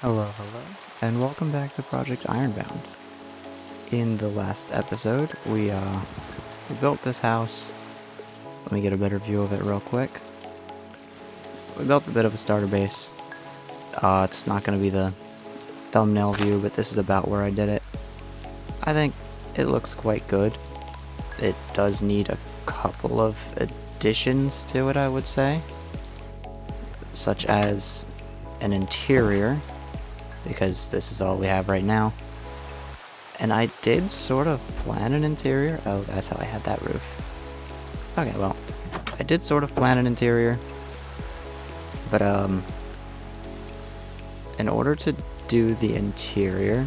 Hello, and welcome back to Project Ironbound. In the last episode, we built this house. Let me get a better view of it real quick. We built a bit of a starter base. It's not going to be the thumbnail view, but this is about where I did it. I think it looks quite good. It does need a couple of additions to it, I would say, such as an interior, because this is all we have right now. And I did sort of plan an interior. Oh, that's how I had that roof. Okay, well, I did sort of plan an interior, but in order to do the interior,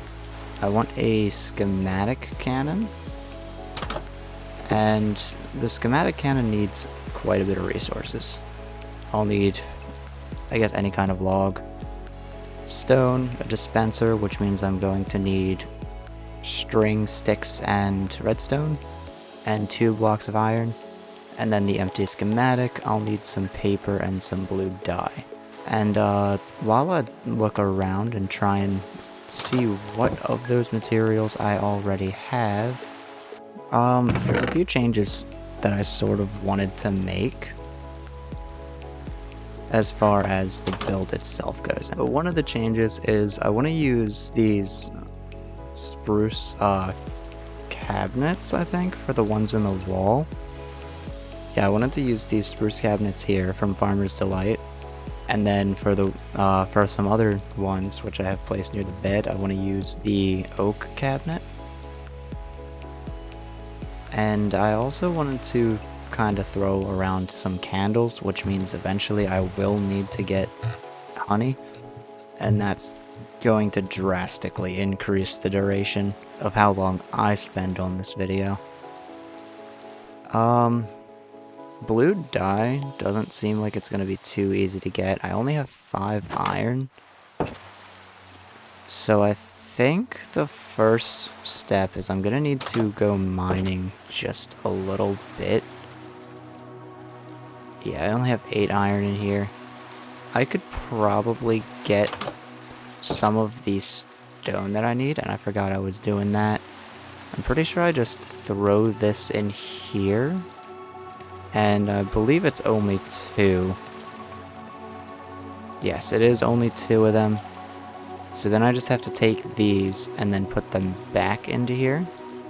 I want a schematic cannon, and the schematic cannon needs quite a bit of resources. I'll need, I guess, any kind of log, stone, a dispenser, which means I'm going to need string, sticks, and redstone, and 2 blocks of iron. And then the empty schematic, I'll need some paper and some blue dye. And while I look around and try and see what of those materials I already have, there's a few changes that I sort of wanted to make as far as the build itself goes. But one of the changes is I want to use these spruce cabinets, I think, for the ones in the wall. Yeah, I wanted to use these spruce cabinets here from Farmer's Delight, and then for the for some other ones which I have placed near the bed, I want to use the oak cabinet. And I also wanted to kind of throw around some candles, which means eventually I will need to get honey, and that's going to drastically increase the duration of how long I spend on this video. Blue dye doesn't seem like it's going to be too easy to get. I only have 5 iron. So I think the first step is I'm going to need to go mining just a little bit. Yeah, I only have 8 iron in here. I could probably get some of the stone that I need, and I forgot I was doing that. I'm pretty sure I just throw this in here. And I believe it's only 2. Yes, it is only 2 of them. So then I just have to take these and then put them back into here.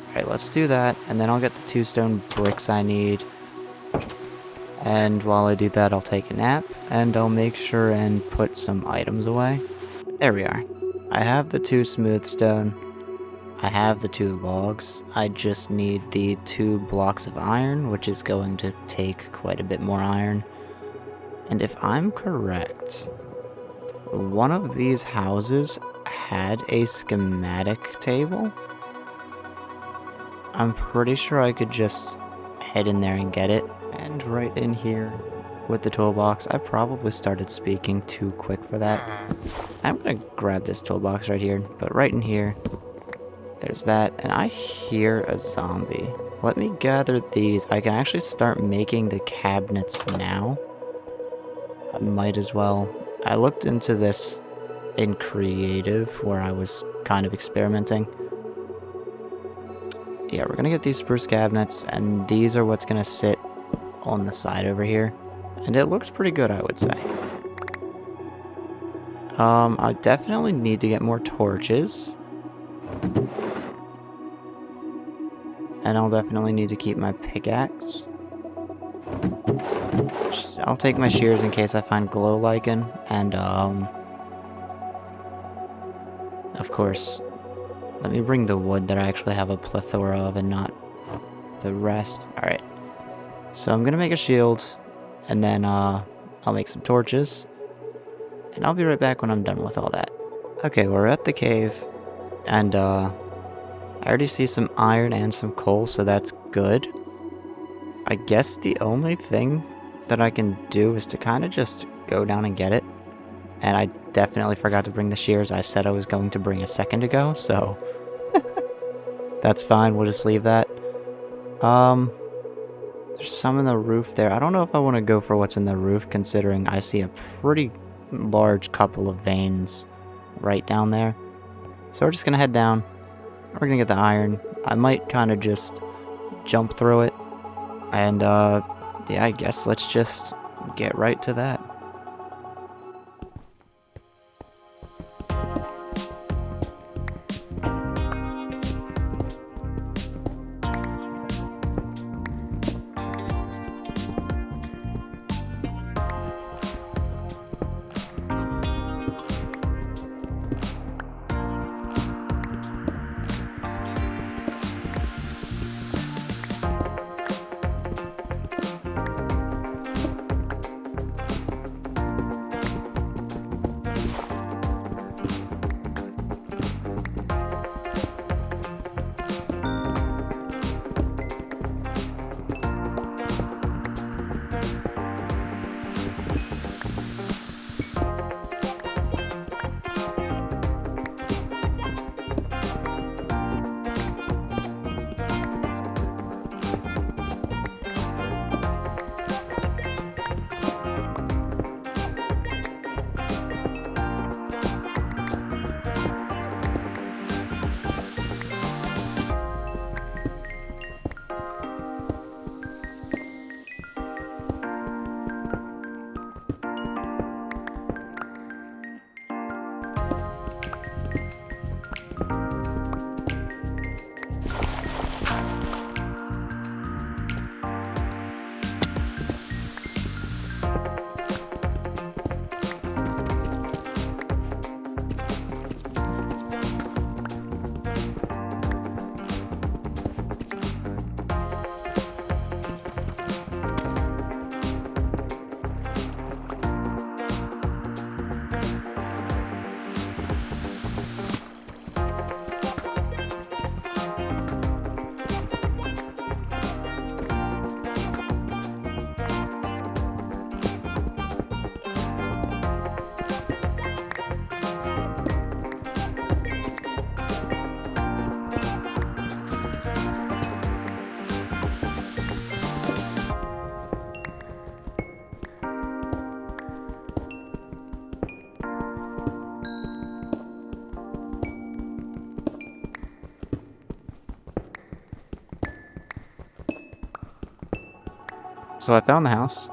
Alright, let's do that. And then I'll get the 2 stone bricks I need. And while I do that, I'll take a nap. And I'll make sure and put some items away. There we are. I have the 2 smooth stone. I have the 2 logs. I just need the 2 blocks of iron, which is going to take quite a bit more iron. And if I'm correct, one of these houses had a schematic table. I'm pretty sure I could just head in there and get it. And right in here with the toolbox, I probably started speaking too quick for that. I'm gonna grab this toolbox right here, but right in here, there's that, and I hear a zombie. Let me gather these. I can actually start making the cabinets now. I might as well. I looked into this in creative, where I was kind of experimenting. Yeah, we're gonna get these spruce cabinets, and these are what's gonna sit on the side over here. And it looks pretty good, I would say. I definitely need to get more torches. And I'll definitely need to keep my pickaxe. I'll take my shears in case I find glow lichen, and of course, let me bring the wood that I actually have a plethora of and not the rest. Alright, so I'm gonna make a shield, and then I'll make some torches, and I'll be right back when I'm done with all that. Okay, we're at the cave, and I already see some iron and some coal, so that's good. I guess the only thing that I can do is to kind of just go down and get it. And I definitely forgot to bring the shears I said I was going to bring a second ago, so that's fine, we'll just leave that. There's some in the roof there. I don't know if I want to go for what's in the roof, considering I see a pretty large couple of veins right down there. So we're just gonna head down. We're gonna get the iron. I might kind of just jump through it. And, yeah, I guess let's just get right to that. So I found the house,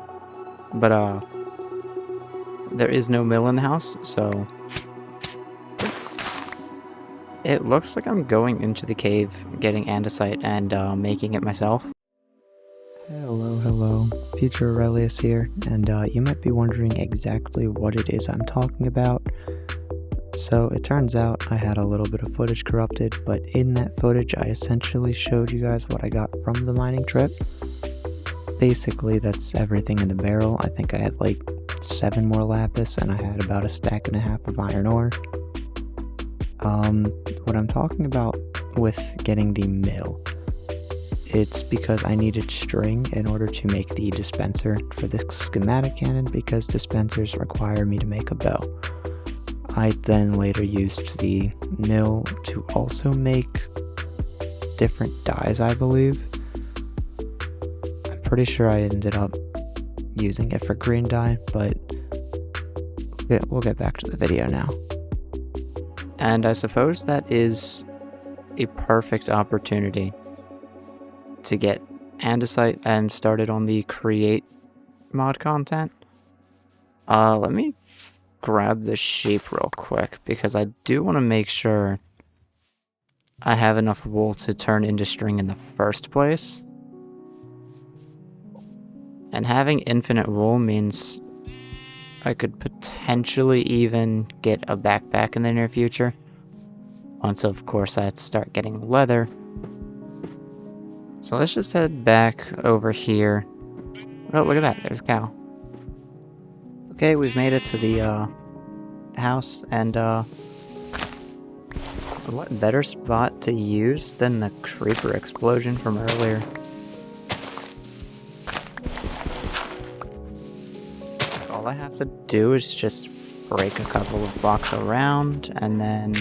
but there is no mill in the house, so it looks like I'm going into the cave, getting andesite, and making it myself. Hello, Future Aurelius here, and you might be wondering exactly what it is I'm talking about. So it turns out I had a little bit of footage corrupted, but in that footage I essentially showed you guys what I got from the mining trip. Basically, that's everything in the barrel. I think I had like 7 more lapis, and I had about 1.5 stacks of iron ore. What I'm talking about with getting the mill, it's because I needed string in order to make the dispenser for the schematic cannon, because dispensers require me to make a bow. I then later used the mill to also make different dyes, I believe. Pretty sure I ended up using it for green dye, but we'll get back to the video now. And I suppose that is a perfect opportunity to get andesite and started on the create mod content. Let me grab the sheep real quick, because I do want to make sure I have enough wool to turn into string in the first place. And having infinite wool means I could potentially even get a backpack in the near future. Once, of course, I start getting leather. So let's just head back over here. Oh, look at that. There's a cow. Okay, we've made it to the house, and what better spot to use than the creeper explosion from earlier? All I have to do is just break a couple of blocks around, and then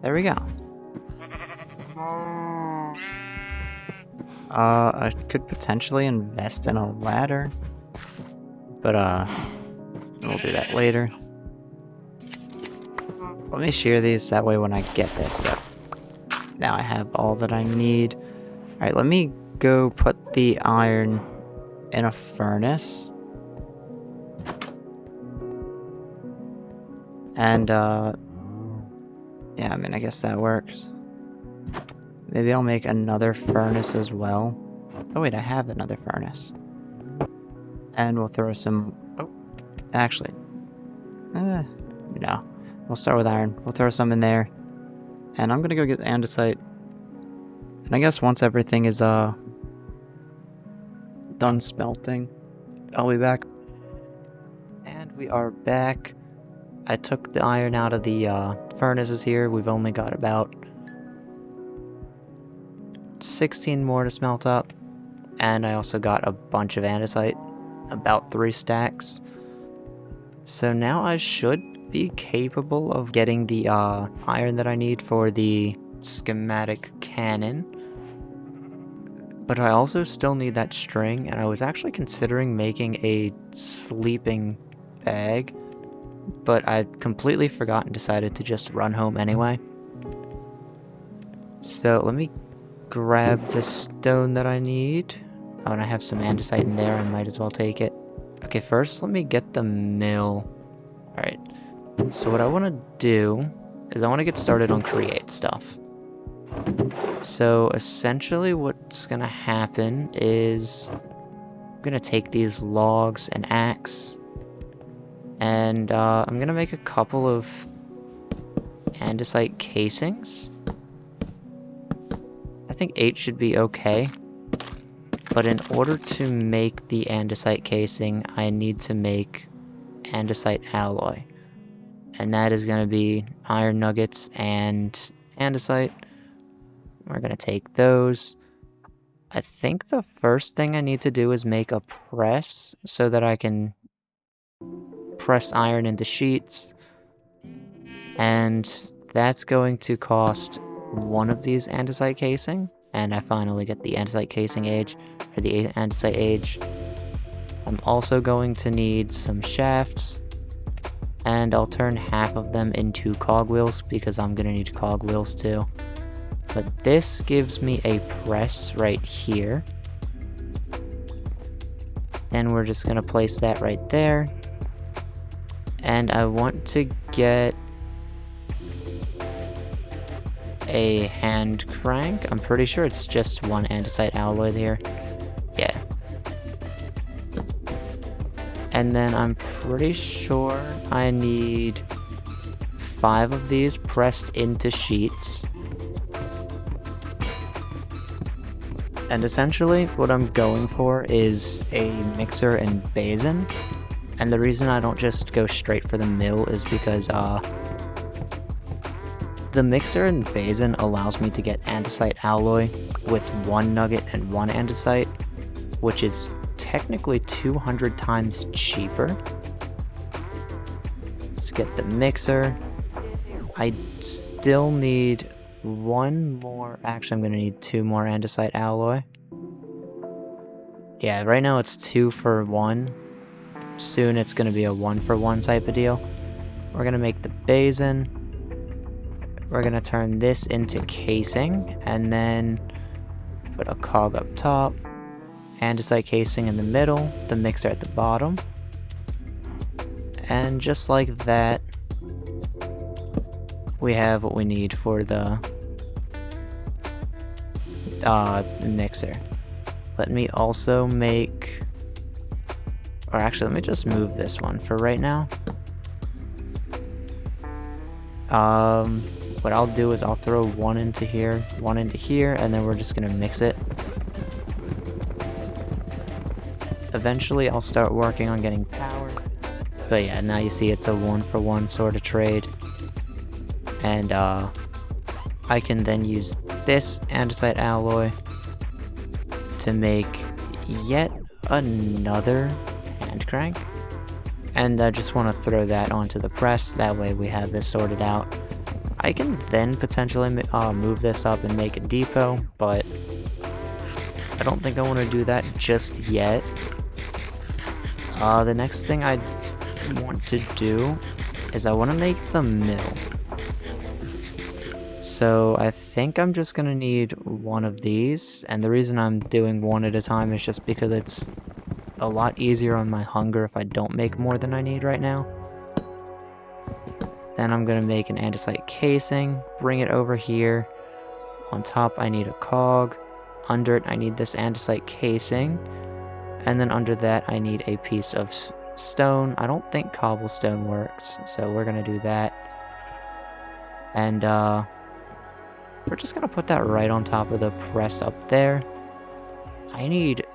there we go. I could potentially invest in a ladder, but We'll do that later. Let me shear these, that way when I get this, yep. Now I have all that I need. Alright, let me go put the iron in a furnace. And, yeah, I mean, I guess that works. Maybe I'll make another furnace as well. Oh wait, I have another furnace. And we'll throw some... Oh, actually... no. We'll start with iron. We'll throw some in there. And I'm gonna go get andesite. And I guess once everything is, done smelting, I'll be back. And we are back. I took the iron out of the, furnaces here. We've only got about 16 more to smelt up. And I also got a bunch of andesite. About 3 stacks. So now I should be capable of getting the iron that I need for the schematic cannon. But I also still need that string, and I was actually considering making a sleeping bag, but I completely forgot and decided to just run home anyway. So let me grab the stone that I need. Oh, and I have some andesite in there, I might as well take it. Okay, first let me get the mill. Alright, so what I want to do is I want to get started on create stuff. So essentially what's going to happen is I'm going to take these logs and axe, and I'm going to make a couple of andesite casings. I think 8 should be okay. But in order to make the andesite casing, I need to make andesite alloy. And that is going to be iron nuggets and andesite. We're going to take those. I think the first thing I need to do is make a press so that I can press iron into sheets. And that's going to cost one of these andesite casing. And I finally get the andesite casing age, or the andesite age. I'm also going to need some shafts, and I'll turn half of them into cogwheels because I'm going to need cogwheels too. But this gives me a press right here. And we're just going to place that right there. And I want to get a hand crank. I'm pretty sure it's just one andesite alloy here. Yeah. And then I'm pretty sure I need 5 of these pressed into sheets. And essentially what I'm going for is a mixer and basin. And the reason I don't just go straight for the mill is because the mixer and basin allows me to get andesite alloy with 1 nugget and 1 andesite, which is technically 200 times cheaper. Let's get the mixer. I still need 1 more, actually I'm going to need 2 more andesite alloy. Yeah, right now it's 2 for 1. Soon it's going to be a 1 for 1 type of deal. We're going to make the basin. We're going to turn this into casing, and then put a cog up top, andesite casing in the middle, the mixer at the bottom. And just like that, we have what we need for the mixer. Let me also make, or actually let me just move this one for right now. What I'll do is I'll throw 1 into here, 1 into here, and then we're just gonna mix it. Eventually I'll start working on getting power. But yeah, now you see it's a 1 for 1 sort of trade. And I can then use this andesite alloy to make yet another hand crank. And I just want to throw that onto the press, that way we have this sorted out. I can then potentially move this up and make a depot, but I don't think I want to do that just yet. The next thing I want to do is I want to make the mill. So I think I'm just gonna need one of these, and the reason I'm doing one at a time is just because it's a lot easier on my hunger if I don't make more than I need right now. Then I'm gonna make an andesite casing, bring it over here. On top I need a cog, under it I need this andesite casing, and then under that I need a piece of stone. I don't think cobblestone works, so we're gonna do that. And we're just gonna put that right on top of the press up there. I need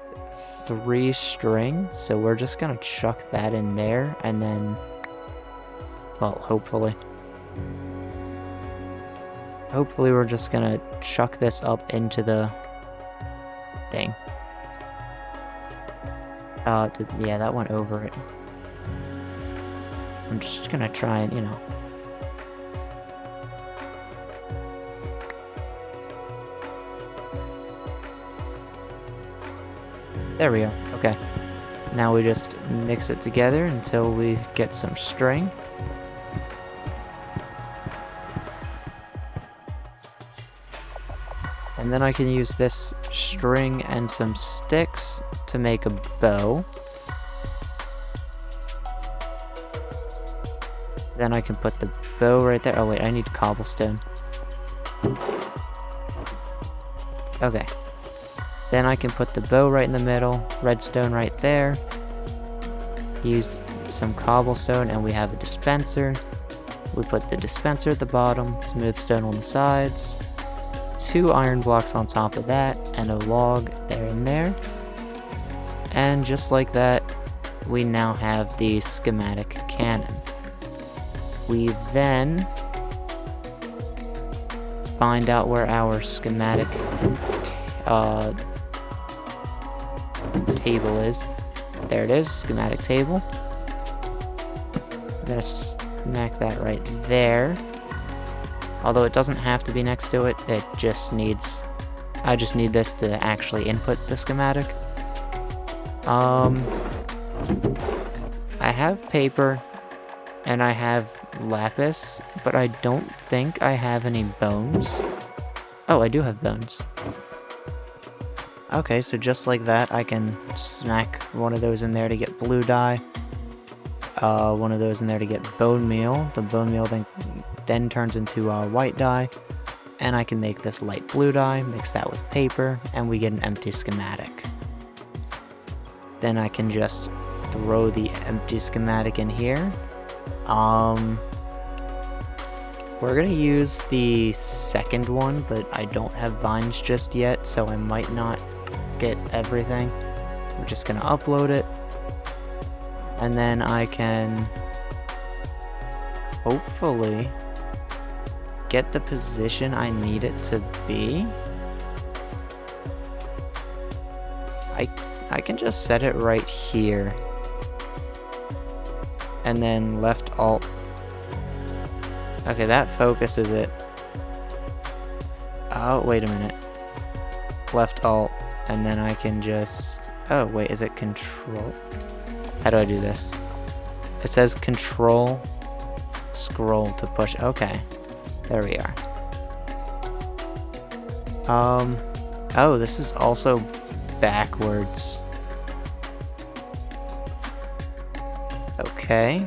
3 string, so we're just gonna chuck that in there, and then, well, hopefully we're just gonna chuck this up into the thing. Yeah, that went over it. I'm just gonna try and, you know. There we go. Okay. Now we just mix it together until we get some string. And then I can use this string and some sticks to make a bow. Then I can put the bow right there. Oh wait, I need cobblestone. Okay. Then I can put the bow right in the middle, redstone right there. Use some cobblestone and we have a dispenser. We put the dispenser at the bottom, smooth stone on the sides, 2 iron blocks on top of that, and a log there and there. And just like that, we now have the schematic cannon. We then find out where our schematic table is. There it is, schematic table. I'm gonna smack that right there. Although it doesn't have to be next to it, it just needs, I just need this to actually input the schematic. I have paper and I have lapis, but I don't think I have any bones. Oh, I do have bones. Okay, so just like that, I can smack one of those in there to get blue dye. One of those in there to get bone meal. The bone meal then turns into white dye. And I can make this light blue dye, mix that with paper, and we get an empty schematic. Then I can just throw the empty schematic in here. We're gonna use the second one, but I don't have vines just yet, so I might not get everything. We're just gonna upload it, and then I can hopefully get the position I need it to be. I can just set it right here, and then left alt. Okay, that focuses it. Oh, wait a minute. Left alt, and then I can just... Oh, wait, is it control? How do I do this? It says control, scroll to push. Okay, there we are. Oh, this is also backwards. Okay.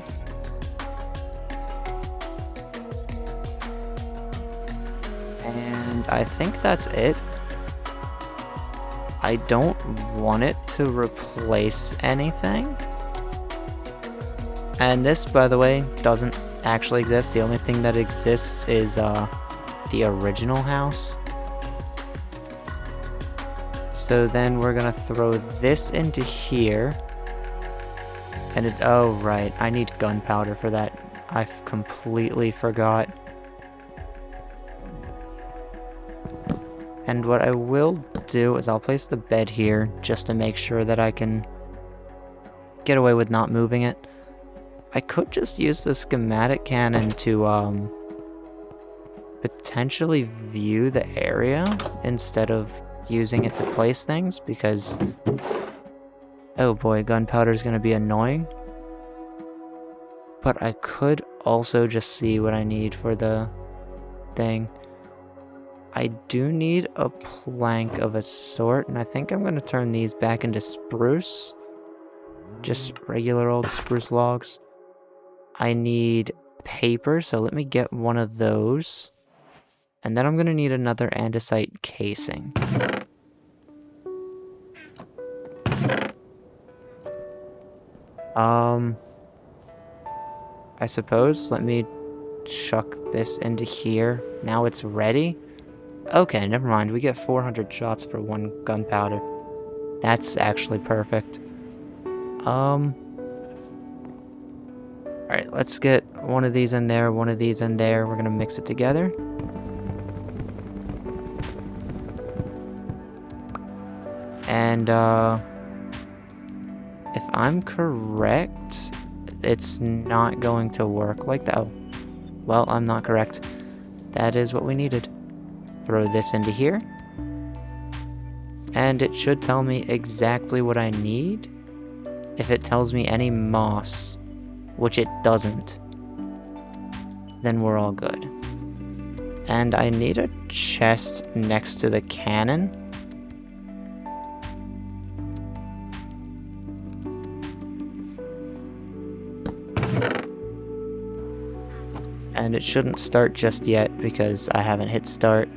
And I think that's it. I don't want it to replace anything. And this, by the way, doesn't actually exist. The only thing that exists is the original house. So then we're gonna throw this into here. And it, oh right, I need gunpowder for that. I completely forgot. And what I will do is I'll place the bed here just to make sure that I can get away with not moving it. I could just use the schematic cannon to potentially view the area instead of using it to place things, because oh boy, gunpowder is going to be annoying. but I could also just see what I need for the thing. I do need a plank of a sort, and I think I'm going to turn these back into spruce. Just regular old spruce logs. I need paper, so let me get one of those. And then I'm going to need another andesite casing. I suppose, let me chuck this into here. Now it's ready. Okay, never mind. We get 400 shots for 1 gunpowder. That's actually perfect. Alright, let's get one of these in there, one of these in there. We're gonna mix it together. And, if I'm correct, it's not going to work like that. Oh, well, I'm not correct. That is what we needed. Throw this into here. And it should tell me exactly what I need. If it tells me any moss, which it doesn't, then we're all good. And I need a chest next to the cannon. And it shouldn't start just yet because I haven't hit start.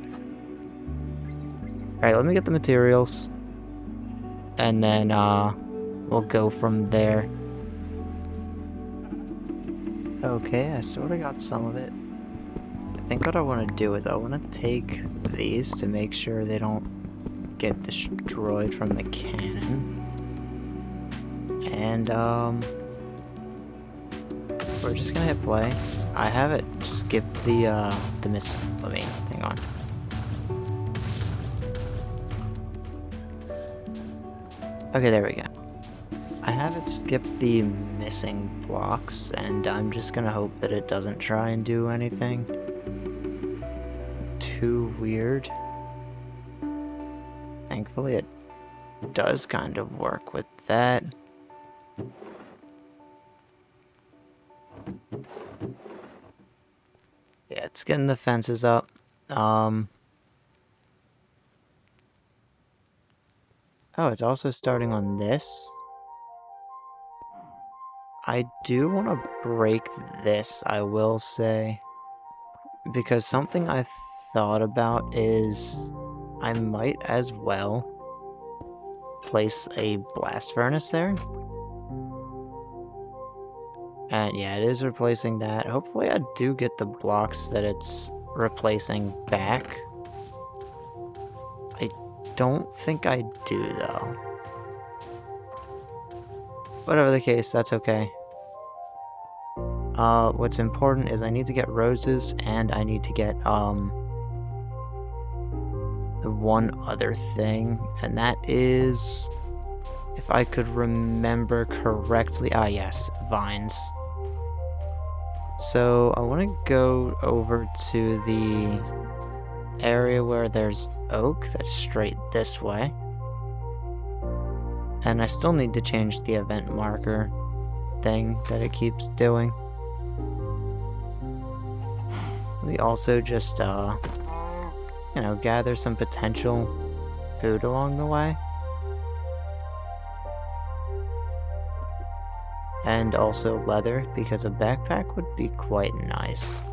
Alright, let me get the materials. And then we'll go from there. Okay, I sort of got some of it. I think what I want to do is I want to take these to make sure they don't get destroyed from the cannon. And we're just gonna hit play. I have it skip the miss. Let me hang on. Okay, there we go. I have it skip the missing blocks, and I'm just gonna hope that it doesn't try and do anything too weird. Thankfully, it does kind of work with that. Yeah, it's getting the fences up. Oh, it's also starting on this. I do want to break this, I will say. Because something I thought about is I might as well place a blast furnace there. And yeah, it is replacing that. Hopefully I do get the blocks that it's replacing back. I don't think I do, though. Whatever the case, that's okay. What's important is I need to get roses, and I need to get, one other thing, and that is, if I could remember correctly, yes, vines. So I want to go over to the area where there's oak, that's straight this way. And I still need to change the event marker thing that it keeps doing. We also just, you know, gather some potential food along the way. And also leather, because a backpack would be quite nice.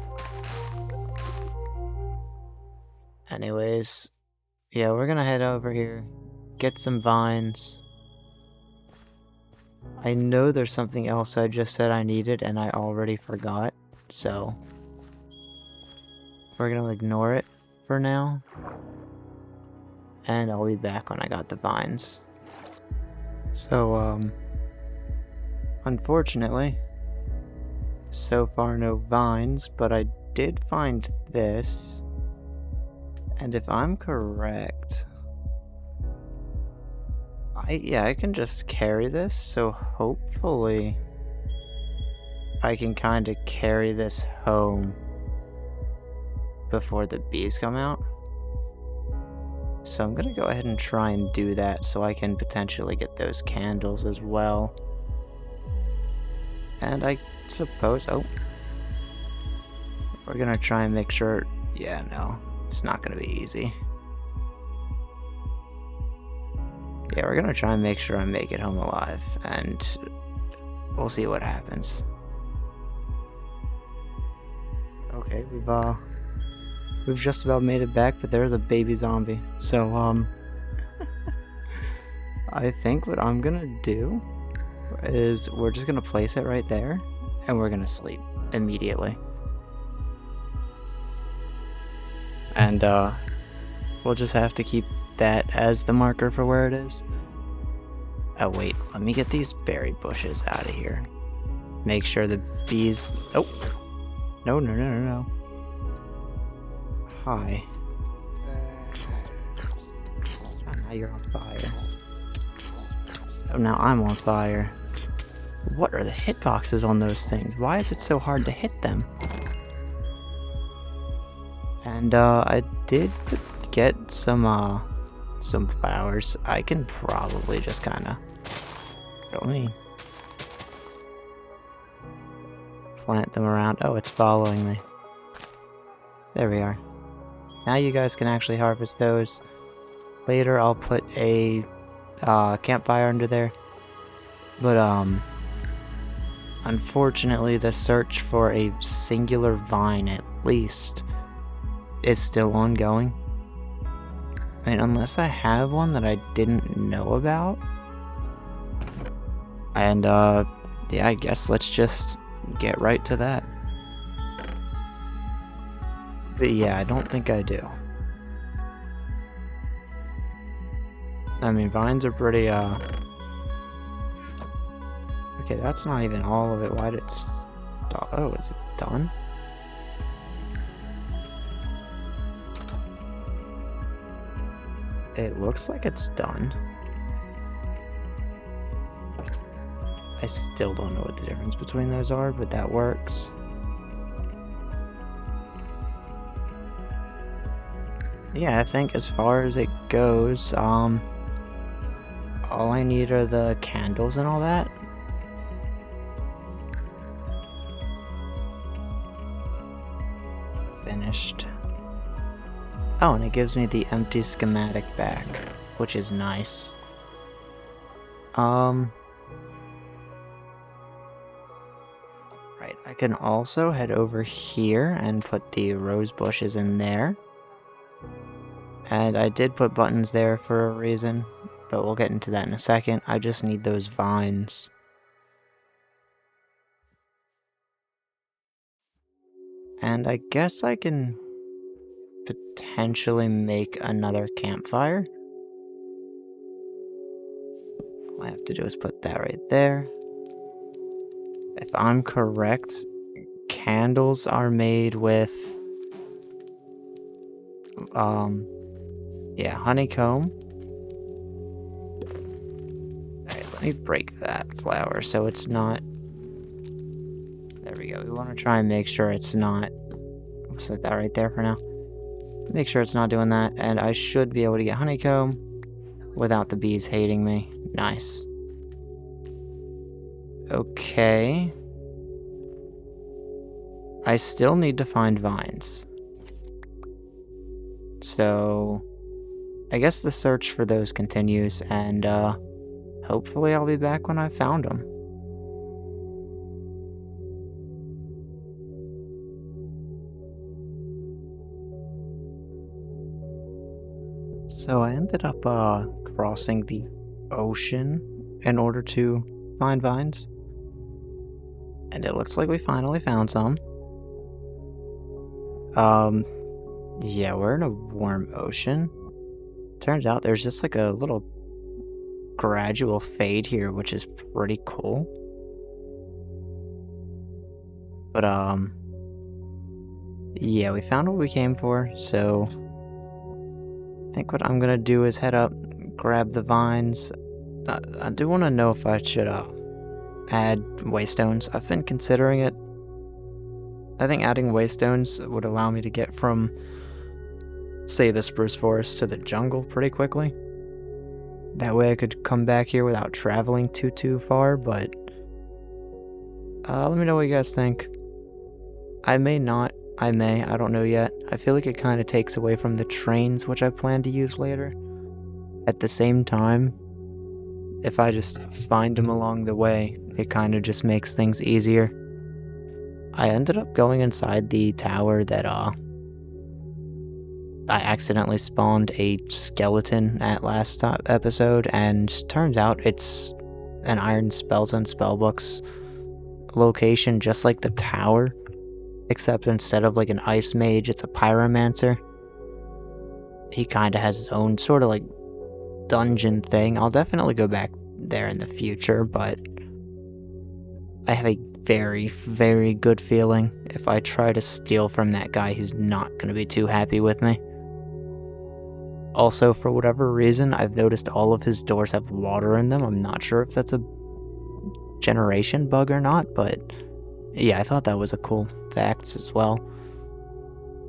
Anyways, yeah, we're gonna head over here, get some vines. I know there's something else I just said I needed and I already forgot, so we're gonna ignore it for now. And I'll be back when I got the vines. So, unfortunately, so far no vines, but I did find this. And if I'm correct, I can just carry this, so hopefully I can kind of carry this home before the bees come out. So I'm gonna go ahead and try and do that so I can potentially get those candles as well. And I suppose, oh, we're gonna try and make sure, yeah, no, it's not gonna be easy. Yeah, we're gonna try and make sure I make it home alive, and we'll see what happens. Okay, we've just about made it back, but there's a baby zombie. So, I think what I'm gonna do is we're just gonna place it right there, and we're gonna sleep immediately. And, we'll just have to keep that as the marker for where it is. Oh, wait, let me get these berry bushes out of here. Make sure the bees... Oh! No. Hi. Oh, now you're on fire. Oh, now I'm on fire. What are the hitboxes on those things? Why is it so hard to hit them? And, I did get some flowers. I can probably just kinda... Let me... plant them around. Oh, it's following me. There we are. Now you guys can actually harvest those. Later I'll put a campfire under there. But unfortunately the search for a singular vine at least is still ongoing. I mean, unless I have one that I didn't know about. And yeah, I guess let's just get right to that. But yeah, I don't think I do. I mean, vines are pretty, okay, that's not even all of it. Why did it stop? Oh, is it done? It looks like it's done. I still don't know what the difference between those are, but that works. Yeah, I think as far as it goes, all I need are the candles and all that. Finished. Oh, and it gives me the empty schematic back, which is nice. Right, I can also head over here and put the rose bushes in there. And I did put buttons there for a reason, but we'll get into that in a second. I just need those vines. And I guess I can potentially make another campfire. All I have to do is put that right there. If I'm correct, candles are made with yeah, honeycomb. Alright, let me break that flower so it's not... There we go. We want to try and make sure it's not... We'll set that right there for now. Make sure it's not doing that, and I should be able to get honeycomb without the bees hating me. Nice. Okay. I still need to find vines. So, I guess the search for those continues, and hopefully I'll be back when I've found them. So I ended up crossing the ocean in order to find vines. And it looks like we finally found some. Yeah, we're in a warm ocean. Turns out there's just like a little gradual fade here, which is pretty cool. But, yeah, we found what we came for, so I think what I'm gonna do is head up, grab the vines. I do want to know if I should, add waystones. I've been considering it. I think adding waystones would allow me to get from, say, the spruce forest to the jungle pretty quickly. That way I could come back here without traveling too far, but Let me know what you guys think. I may not. I may. I don't know yet. I feel like it kind of takes away from the trains, which I plan to use later. At the same time, if I just find them along the way, it kind of just makes things easier. I ended up going inside the tower that, I accidentally spawned a skeleton at last episode, and turns out it's an Iron Spells and Spellbooks location, just like the tower, except instead of like an ice mage, it's a pyromancer. He kind of has his own sort of like dungeon thing. I'll definitely go back there in the future, but I have a very, very good feeling if I try to steal from that guy, he's not going to be too happy with me. Also, for whatever reason, I've noticed all of his doors have water in them. I'm not sure if that's a generation bug or not, but yeah, I thought that was a cool fact as well.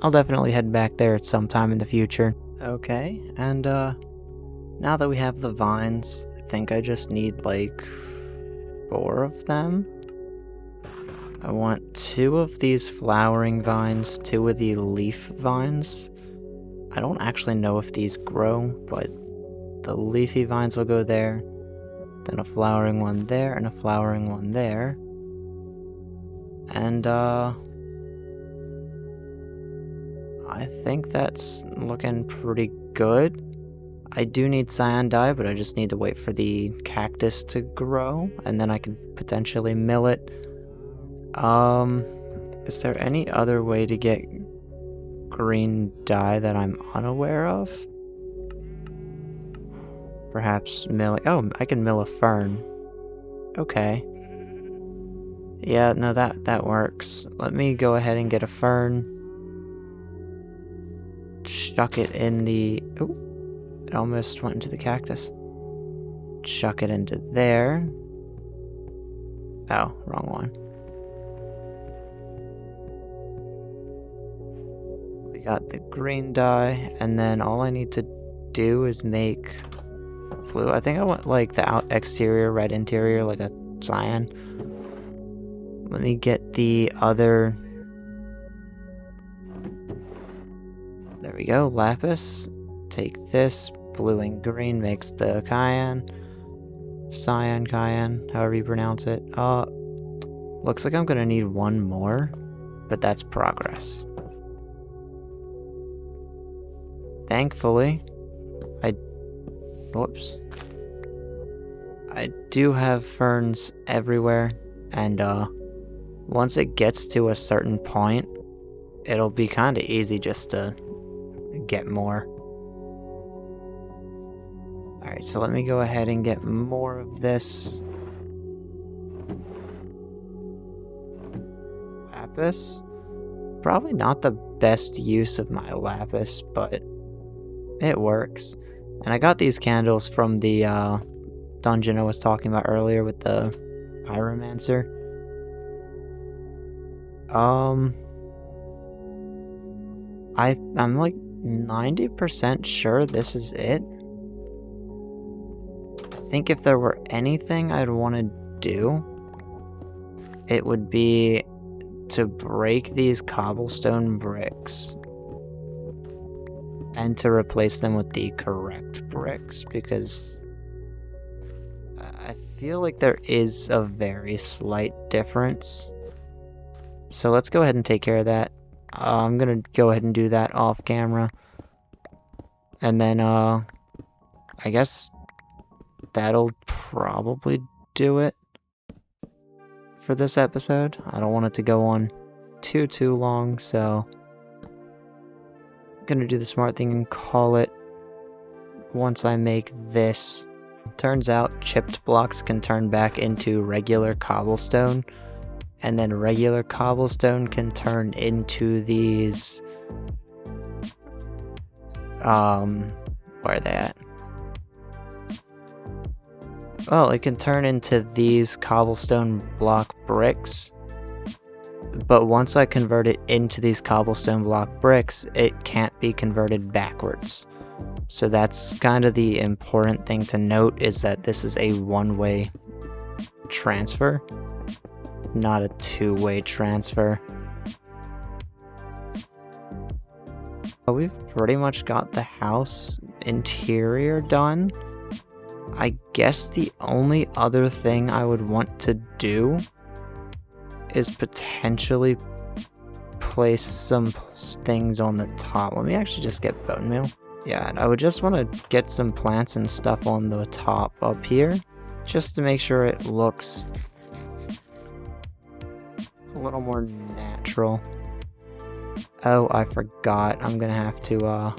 I'll definitely head back there at some time in the future. Okay, and now that we have the vines, I think I just need like 4 of them. I want 2 of these flowering vines, 2 of the leaf vines. I don't actually know if these grow, but the leafy vines will go there, then a flowering one there, and a flowering one there. And I think that's looking pretty good. I do need cyan dye, but I just need to wait for the cactus to grow, and then I can potentially mill it. Is there any other way to get green dye that I'm unaware of? Perhaps milling. Oh, I can mill a fern. Okay. Yeah, no, that works. Let me go ahead and get a fern. Chuck it in the... Oh, it almost went into the cactus. Chuck it into there. Oh, wrong one. We got the green dye, and then all I need to do is make blue. I think I want like the exterior, red interior, like a cyan. Let me get the other... There we go, lapis. Take this, blue and green makes the cyan. Cyan, however you pronounce it. Looks like I'm gonna need 1 more, but that's progress. Thankfully, whoops. I do have ferns everywhere, and once it gets to a certain point, it'll be kinda easy just to get more. Alright, so let me go ahead and get more of this lapis. Probably not the best use of my lapis, but it works. And I got these candles from the dungeon I was talking about earlier with the pyromancer. I'm like 90% sure this is it. I think if there were anything I'd want to do, it would be to break these cobblestone bricks and to replace them with the correct bricks, because I feel like there is a very slight difference. So let's go ahead and take care of that. I'm gonna go ahead and do that off camera, and then I guess that'll probably do it for this episode. I don't want it to go on too long, so I'm gonna do the smart thing and call it once I make this. Turns out chipped blocks can turn back into regular cobblestone, and then regular cobblestone can turn into these where are they at? Well, it can turn into these cobblestone block bricks, but once I convert it into these cobblestone block bricks, it can't be converted backwards. So that's kind of the important thing to note, is that this is a one-way transfer. not a two-way transfer. But we've pretty much got the house interior done. I guess the only other thing I would want to do is potentially place some things on the top. Let me actually just get bone meal. Yeah, and I would just want to get some plants and stuff on the top up here, just to make sure it looks a little more natural. Oh, I forgot. I'm gonna have to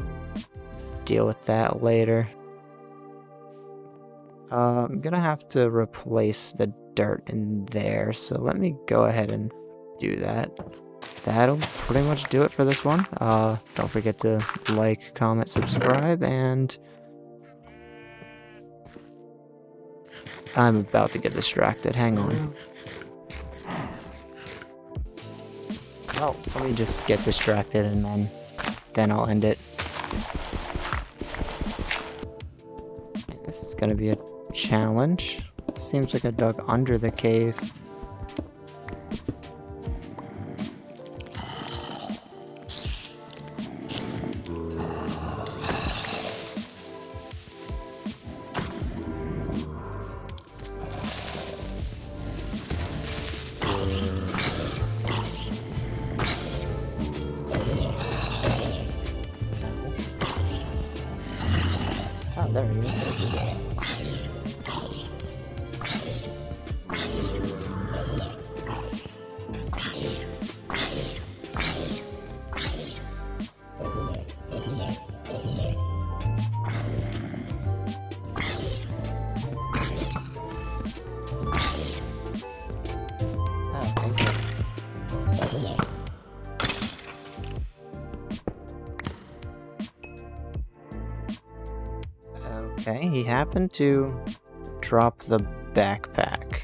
deal with that later. I'm gonna have to replace the dirt in there, so let me go ahead and do that. That'll pretty much do it for this one. Don't forget to like, comment, subscribe, and I'm about to get distracted. Hang on. Oh, let me just get distracted and then I'll end it. This is gonna be a challenge. Seems like I dug under the cave. Oh, there he is. Okay, he happened to drop the backpack.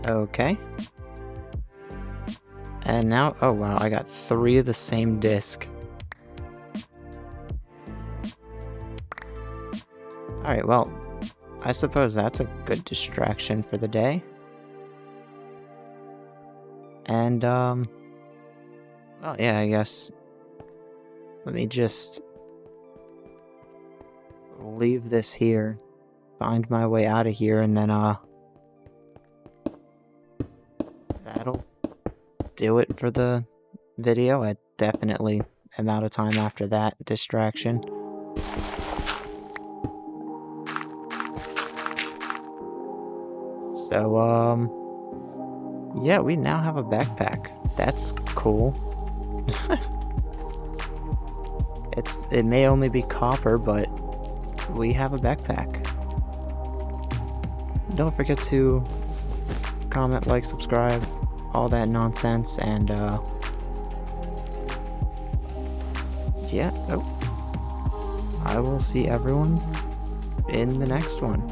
Okay. And now, oh wow, I got 3 of the same disc. Alright, well, I suppose that's a good distraction for the day. And, well, yeah, I guess, let me just leave this here, find my way out of here, and then, that'll do it for the video. I definitely am out of time after that distraction. So, yeah, we now have a backpack. That's cool. It may only be copper, but we have a backpack. Don't forget to comment, like, subscribe, all that nonsense, and yeah, I will see everyone in the next one.